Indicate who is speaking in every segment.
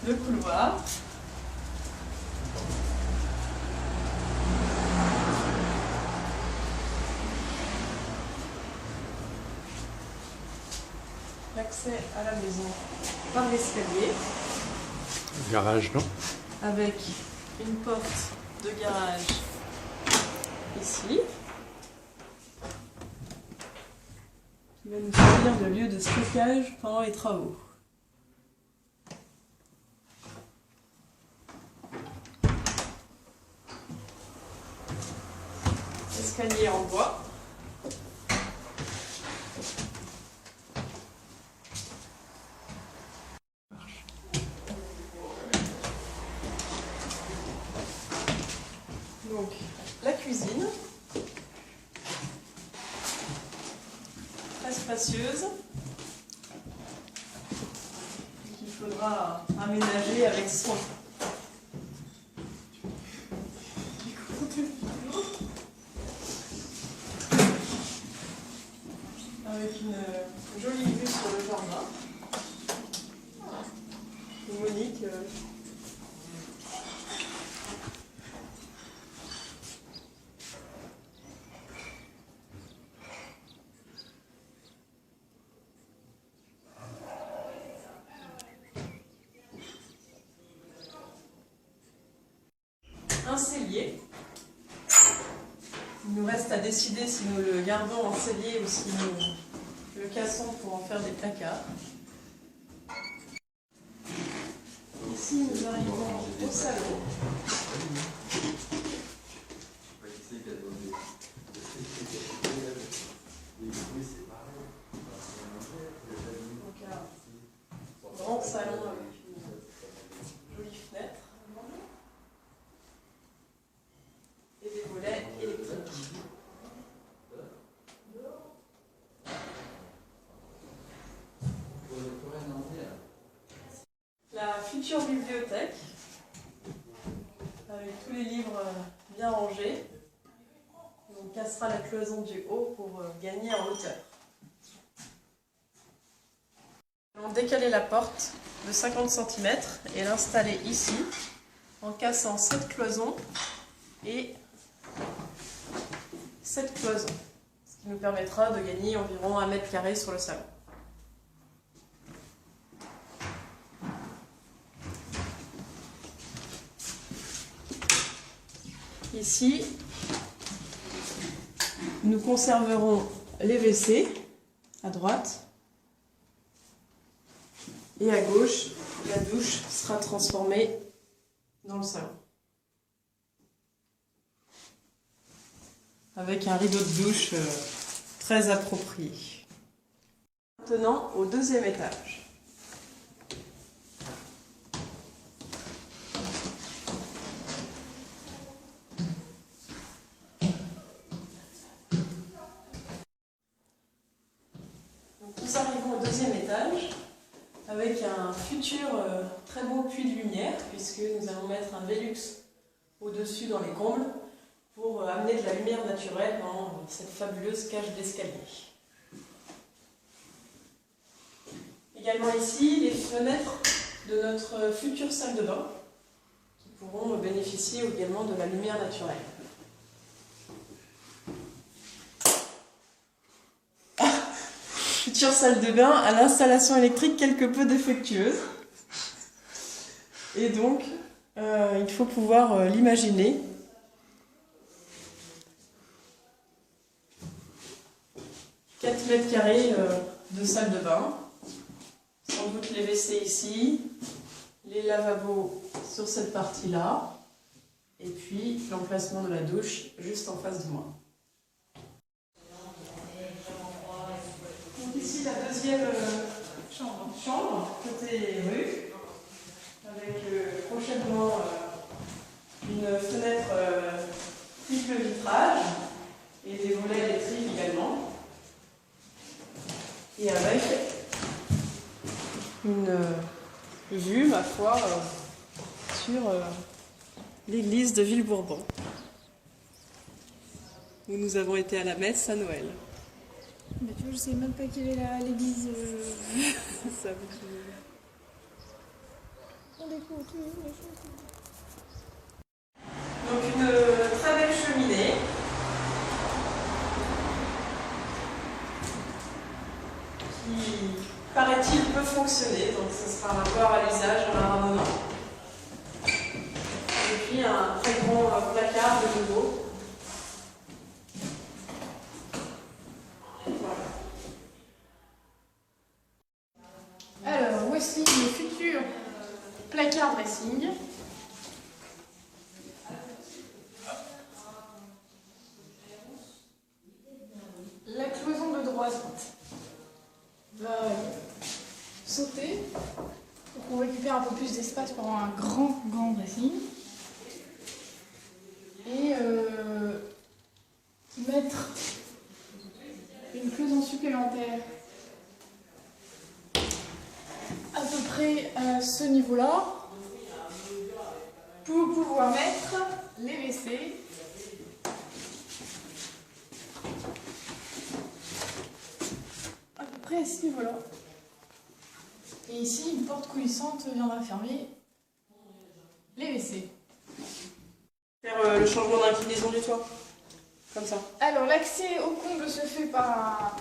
Speaker 1: le couloir. L'accès à la maison par l'escalier.
Speaker 2: Garage, non?
Speaker 1: Avec une porte de garage ici, qui va nous servir de lieu de stockage pendant les travaux. Escalier en bois. Donc, la cuisine, très spacieuse, qu'il faudra aménager avec soin. Avec une jolie vue sur le jardin. Et Monique. Un cellier. Il nous reste à décider si nous le gardons en cellier ou si nous le cassons pour en faire des placards. Ici, nous arrivons au salon. Donc, un grand salon avec une jolie fenêtre. Et des volets électriques. La future bibliothèque, avec tous les livres bien rangés. On cassera la cloison du haut pour gagner en hauteur. On va décaler la porte de 50 cm et l'installer ici en cassant cette cloison et cette cloison, ce qui nous permettra de gagner environ 1 mètre carré sur le salon. Ici, nous conserverons les WC à droite et à gauche, la douche sera transformée dans le salon. Avec un rideau de douche très approprié. Maintenant, au deuxième étage. Donc, nous arrivons au deuxième étage avec un futur très beau puits de lumière puisque nous allons mettre un Velux au-dessus dans les combles pour amener de la lumière naturelle dans cette fabuleuse cage d'escalier. Également ici, les fenêtres de notre future salle de bain qui pourront bénéficier également de la lumière naturelle. Future salle de bain à l'installation électrique quelque peu défectueuse. Et donc, il faut pouvoir l'imaginer. 4 mètres carrés de salle de bain, sans doute les WC ici, les lavabos sur cette partie-là, et puis l'emplacement de la douche juste en face de moi. Donc ici la deuxième chambre côté rue, avec prochainement une fenêtre triple vitrage et des volets électriques également. Et avec une vue, ma foi, sur l'église de Villebourbon, où nous avons été à la messe à Noël.
Speaker 3: Mais tu vois, je sais même pas quelle est l'église.
Speaker 1: Ça,
Speaker 3: On découvre tous les choses.
Speaker 1: Donc une très belle cheminée. Qui, paraît-il, peut fonctionner, donc ce sera un rapport à l'usage en la ramenant. Et puis un très grand placard de nouveau. Voilà.
Speaker 3: Alors, voici le futur placard dressing. La cloison de droite va sauter pour qu'on récupère un peu plus d'espace pour avoir un grand dressing. Et mettre une cloison supplémentaire à peu près à ce niveau-là pour pouvoir mettre les WC à peu près à ce niveau-là. Et ici, une porte coulissante viendra fermer les WC.
Speaker 1: Faire le changement d'inclinaison du toit, comme ça.
Speaker 3: Alors, l'accès au comble se fait par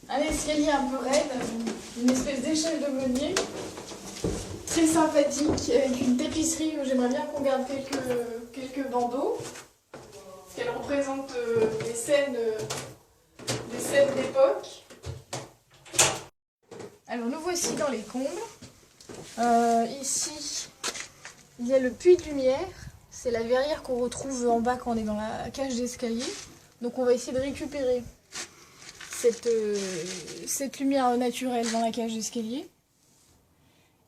Speaker 3: un escalier un peu raide, une espèce d'échelle de meunier, très sympathique, avec une tapisserie où j'aimerais bien qu'on garde quelques bandeaux, parce qu'elle représente des scènes d'époque. Alors, nous voici dans les combles. Ici, il y a le puits de lumière. C'est la verrière qu'on retrouve en bas quand on est dans la cage d'escalier. Donc on va essayer de récupérer cette lumière naturelle dans la cage d'escalier.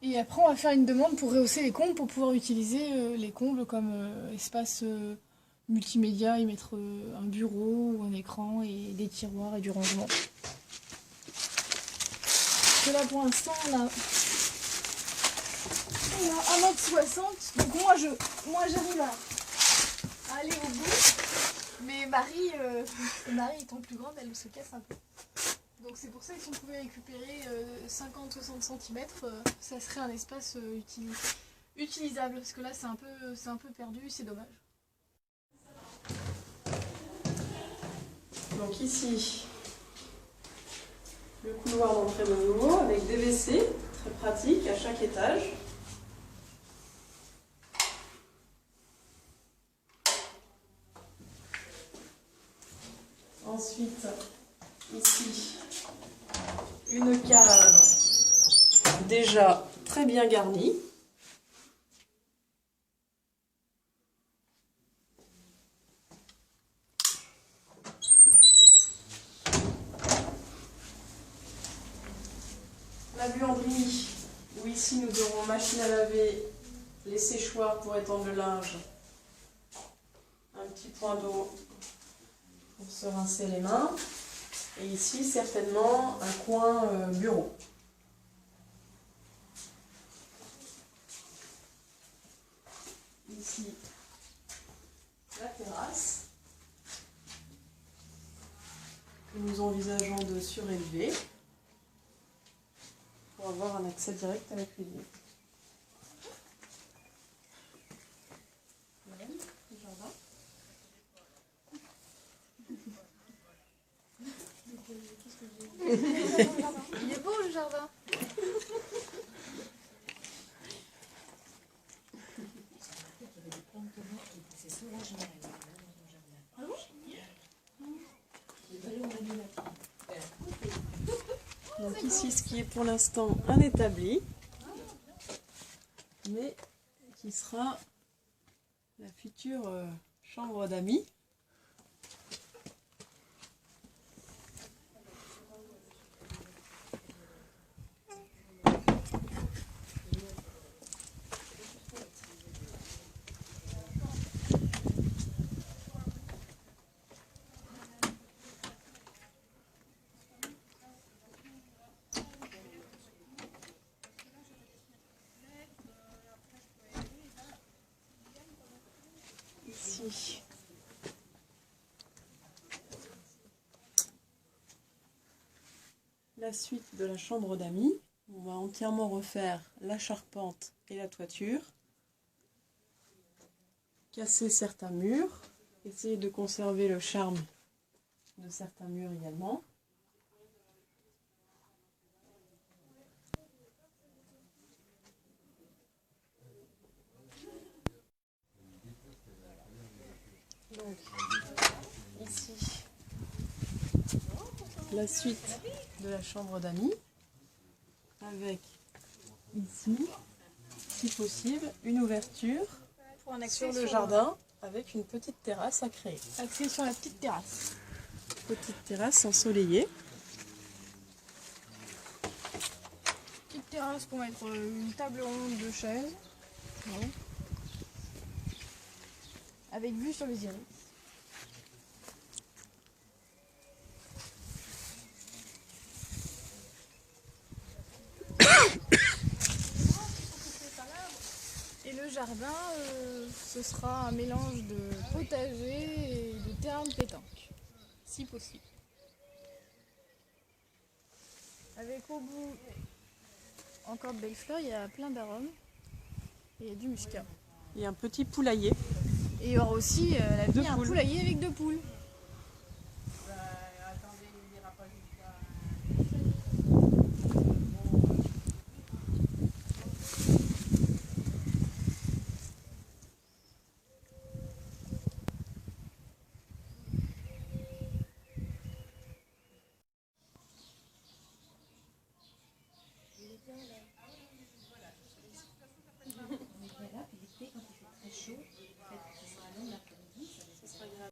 Speaker 3: Et après on va faire une demande pour rehausser les combles, pour pouvoir utiliser les combles comme espace multimédia, y mettre un bureau ou un écran et des tiroirs et du rangement. Parce que là pour l'instant on a 1,60 m, donc moi j'arrive à aller au bout, mais Marie étant plus grande, elle se casse un peu. Donc c'est pour ça que si on pouvait récupérer 50-60 cm, ça serait un espace utilisable, parce que là c'est un peu perdu, c'est dommage.
Speaker 1: Donc ici, le couloir d'entrée de nouveau avec des WC, très pratique à chaque étage. Ensuite, ici, une cave déjà très bien garnie. La buanderie, où ici nous aurons machine à laver, les séchoirs pour étendre le linge, un petit point d'eau pour se rincer les mains. Et ici, certainement, un coin bureau. Ici, la terrasse, que nous envisageons de surélever pour avoir un accès direct à la cuisine. Le jardin.
Speaker 3: Il est beau le jardin.
Speaker 1: Donc ici, ce qui est pour l'instant un établi, mais qui sera la future chambre d'amis. Ici, la suite de la chambre d'amis, où On va entièrement refaire la charpente et la toiture. Casser certains murs. Essayer de conserver le charme de certains murs également. Donc, ici, la suite de la chambre d'amis, avec ici, si possible, une ouverture
Speaker 3: Pour un
Speaker 1: sur le jardin, avec une petite terrasse à créer.
Speaker 3: Axé sur la petite terrasse.
Speaker 1: Petite terrasse ensoleillée.
Speaker 3: Petite terrasse pour mettre une table ronde, 2 chaises. Ouais. Avec vue sur les iris. Et le jardin, ce sera un mélange de potager et de terrain de pétanque, si possible. Avec au bout encore de belles fleurs, il y a plein d'arômes et il y a du muscat.
Speaker 1: Et un petit poulailler.
Speaker 3: Et il y aura aussi
Speaker 1: Deux
Speaker 3: un
Speaker 1: poules.
Speaker 3: poulailler avec 2 poules.